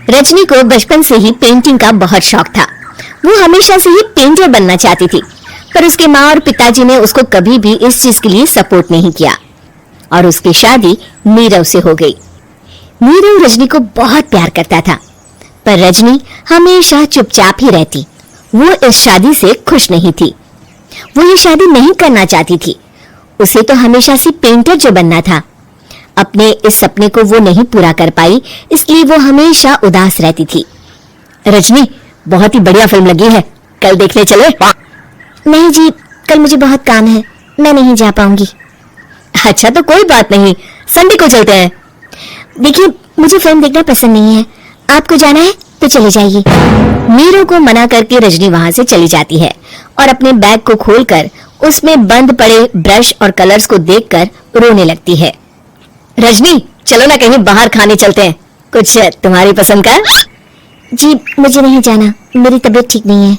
रजनी को बचपन से ही पेंटिंग का बहुत शौक था। वो हमेशा से ही पेंटर बनना चाहती थी, पर उसके माँ और पिताजी ने उसको कभी भी इस चीज के लिए सपोर्ट नहीं किया और उसकी शादी नीरव से हो गई। नीरव रजनी को बहुत प्यार करता था, पर रजनी हमेशा चुपचाप ही रहती। वो इस शादी से खुश नहीं थी। वो ये शादी नहीं करना चाहती थी। उसे तो हमेशा से पेंटर जो बनना था। अपने इस सपने को वो नहीं पूरा कर पाई, इसलिए वो हमेशा उदास रहती थी। रजनी, बहुत ही बढ़िया फिल्म लगी है, कल देखने चले? नहीं जी, कल मुझे बहुत काम है, मैं नहीं जा पाऊंगी। अच्छा तो कोई बात नहीं, संडे को चलते हैं। देखिए, मुझे फिल्म देखना पसंद नहीं है, आपको जाना है तो चले जाइए। नीरू को मना करके रजनी वहां से चली जाती है और अपने बैग को खोलकर उसमें बंद पड़े ब्रश और कलर्स को देखकर रोने लगती है। रजनी, चलो ना कहीं बाहर खाने चलते हैं, कुछ तुम्हारी पसंद का। जी मुझे नहीं जाना, मेरी तबीयत ठीक नहीं है।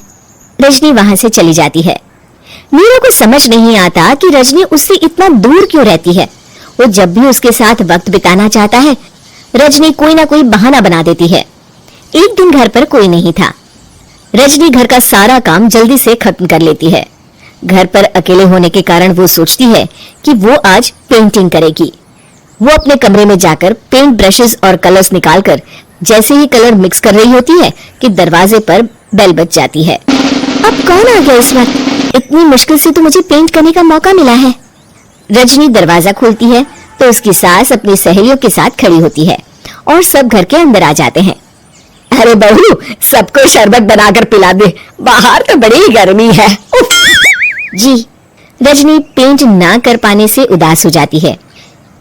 रजनी वहां से चली जाती है। नीरू को समझ नहीं आता कि रजनी उससे इतना दूर क्यों रहती है। वो जब भी उसके साथ वक्त बिताना चाहता है, रजनी कोई ना कोई बहाना बना देती है। एक दिन घर पर कोई नहीं था। रजनी घर का सारा काम जल्दी से खत्म कर लेती है। घर पर अकेले होने के कारण वो सोचती है कि वो आज पेंटिंग करेगी। वो अपने कमरे में जाकर पेंट ब्रशेस और कलर्स निकालकर जैसे ही कलर मिक्स कर रही होती है कि दरवाजे पर बेल बज जाती है। अब कौन आ गया इस वक्त? इतनी मुश्किल से तो मुझे पेंट करने का मौका मिला है। रजनी दरवाजा खोलती है तो उसकी सास अपनी सहेलियों के साथ खड़ी होती है और सब घर के अंदर आ जाते हैं। अरे बहू, सबको शरबत बनाकर पिला दे, बाहर तो बड़ी गर्मी है। जी। रजनी पेंट ना कर पाने से उदास हो जाती है।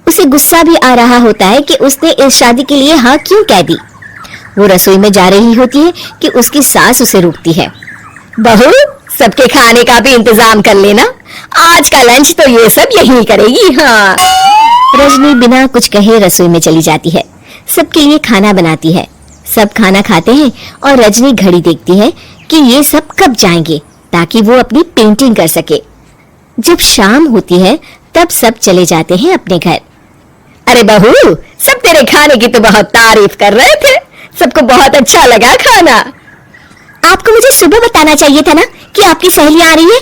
उसे गुस्सा भी आ रहा होता है कि उसने इस शादी के लिए हाँ क्यों कह दी। वो रसोई में जा रही होती है कि उसकी सास उसे रोकती है। बहू, सबके खाने का भी इंतजाम कर लेना, आज का लंच तो ये सब यही करेगी। हाँ। रजनी बिना कुछ कहे रसोई में चली जाती है। सबके लिए खाना बनाती है। सब खाना खाते हैं और रजनी घड़ी देखती है कि ये सब कब जाएंगे ताकि वो अपनी पेंटिंग कर सके। जब शाम होती है तब सब चले जाते हैं अपने घर। अरे बहू, सब तेरे खाने की तो बहुत तारीफ कर रहे थे, सबको बहुत अच्छा लगा खाना। आपको मुझे सुबह बताना चाहिए था ना कि आपकी सहेली आ रही है।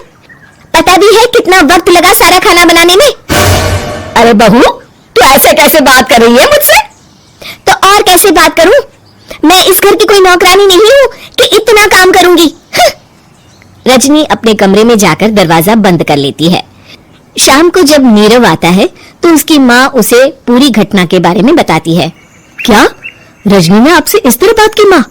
पता भी है कितना वक्त लगा सारा खाना बनाने में। अरे बहू, तू ऐसे कैसे बात कर रही है मुझसे? तो और कैसे बात करूं? मैं इस घर की कोई नौकरानी नहीं हूं कि इतना काम करूंगी। रजनी अपने कमरे में जाकर दरवाजा बंद कर लेती है। शाम को जब नीरव आता है तो उसकी माँ उसे पूरी घटना के बारे में बताती है। क्या? रजनी ने आपसे इस तरह बात की माँ?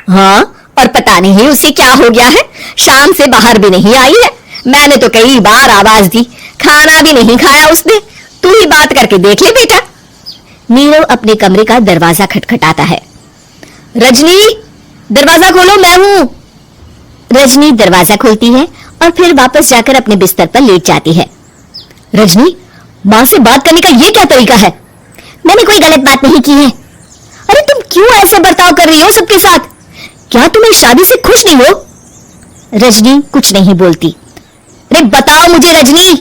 हाँ, और पता नहीं उसे क्या हो गया है, शाम से बाहर भी नहीं आई है। मैंने तो कई बार आवाज दी, खाना भी नहीं खाया उसने। तू ही बात करके देख ले बेटा। नीरव अपने कमरे का दरवाजा खटखटाता है। रजनी, दरवाजा खोलो, मैं हूँ। रजनी दरवाजा खोलती है और फिर वापस जाकर अपने बिस्तर पर लेट जाती है। रजनी, माँ से बात करने का ये क्या तरीका है? मैंने कोई गलत बात नहीं की है। अरे तुम क्यों ऐसे बर्ताव कर रही हो सबके साथ? क्या तुम इस शादी से खुश नहीं हो? रजनी कुछ नहीं बोलती। अरे बताओ मुझे रजनी,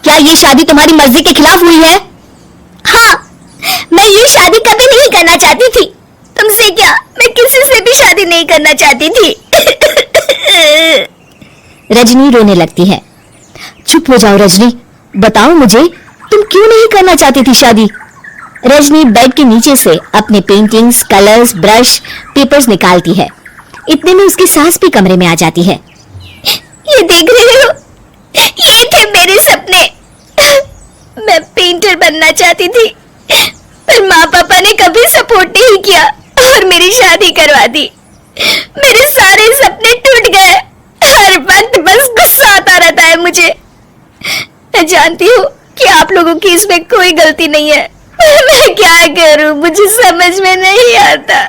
क्या ये शादी तुम्हारी मर्जी के खिलाफ हुई है? हाँ, मैं ये शादी कभी नहीं करना चाहती थी। तुमसे क्या, मैं किसी से भी शादी नहीं करना चाहती थी। रजनी रोने लगती है। चुप हो जाओ रजनी, बताओ मुझे, तुम क्यों नहीं करना चाहती थी शादी? रजनी बेड के नीचे से अपने पेंटिंग्स, कलर्स, ब्रश, पेपर्स निकालती है। इतने में उसकी सास भी कमरे में आ जाती है। ये देख रहे हो, ये थे मेरे सपने। मैं पेंटर बनना चाहती थी, पर माँ पापा ने कभी सपोर्ट नहीं किया और मेरी शादी करवा दी। मेरे सारे सपने टूट गए। हर वक्त बस गुस्सा आता रहता है मुझे। मैं जानती हूँ कि आप लोगों की इसमें कोई गलती नहीं है। मैं क्या करूँ, मुझे समझ में नहीं आता।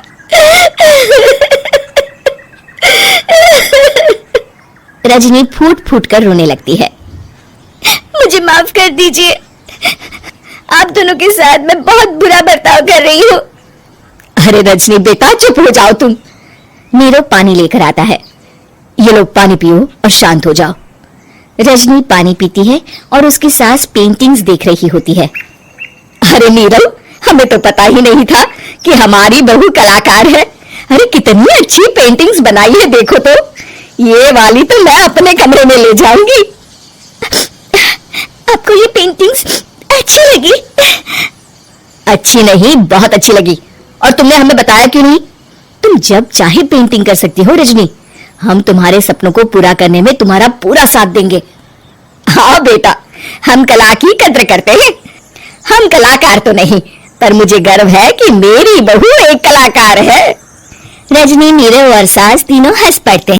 रजनी फूट फूट कर रोने लगती है। मुझे माफ कर दीजिए, आप दोनों के साथ मैं बहुत बुरा बर्ताव कर रही हूँ। अरे रजनी बेटा, चुप हो जाओ तुम। नीरव पानी लेकर आता है। ये लो पानी पियो और शांत हो जाओ। रजनी पानी पीती है और उसकी सास पेंटिंग्स देख रही होती है। अरे नीरव, हमें तो पता ही नहीं था कि हमारी बहू कलाकार है। अरे कितनी अच्छी पेंटिंग्स बनाई है, देखो तो। ये वाली तो मैं अपने कमरे में ले जाऊंगी। आपको ये पेंटिंग्स अच्छी लगी? अच्छी नहीं, बहुत अच्छी लगी। और तुमने हमें बताया क्यों नहीं? तुम जब चाहे पेंटिंग कर सकती हो रजनी। हम तुम्हारे सपनों को पूरा करने में तुम्हारा पूरा साथ देंगे। हाँ बेटा, हम कला की कद्र करते हैं। हम कलाकार तो नहीं, पर मुझे गर्व है कि मेरी बहू एक कलाकार है। रजनी, नीरव और सास तीनों हंस पड़ते हैं।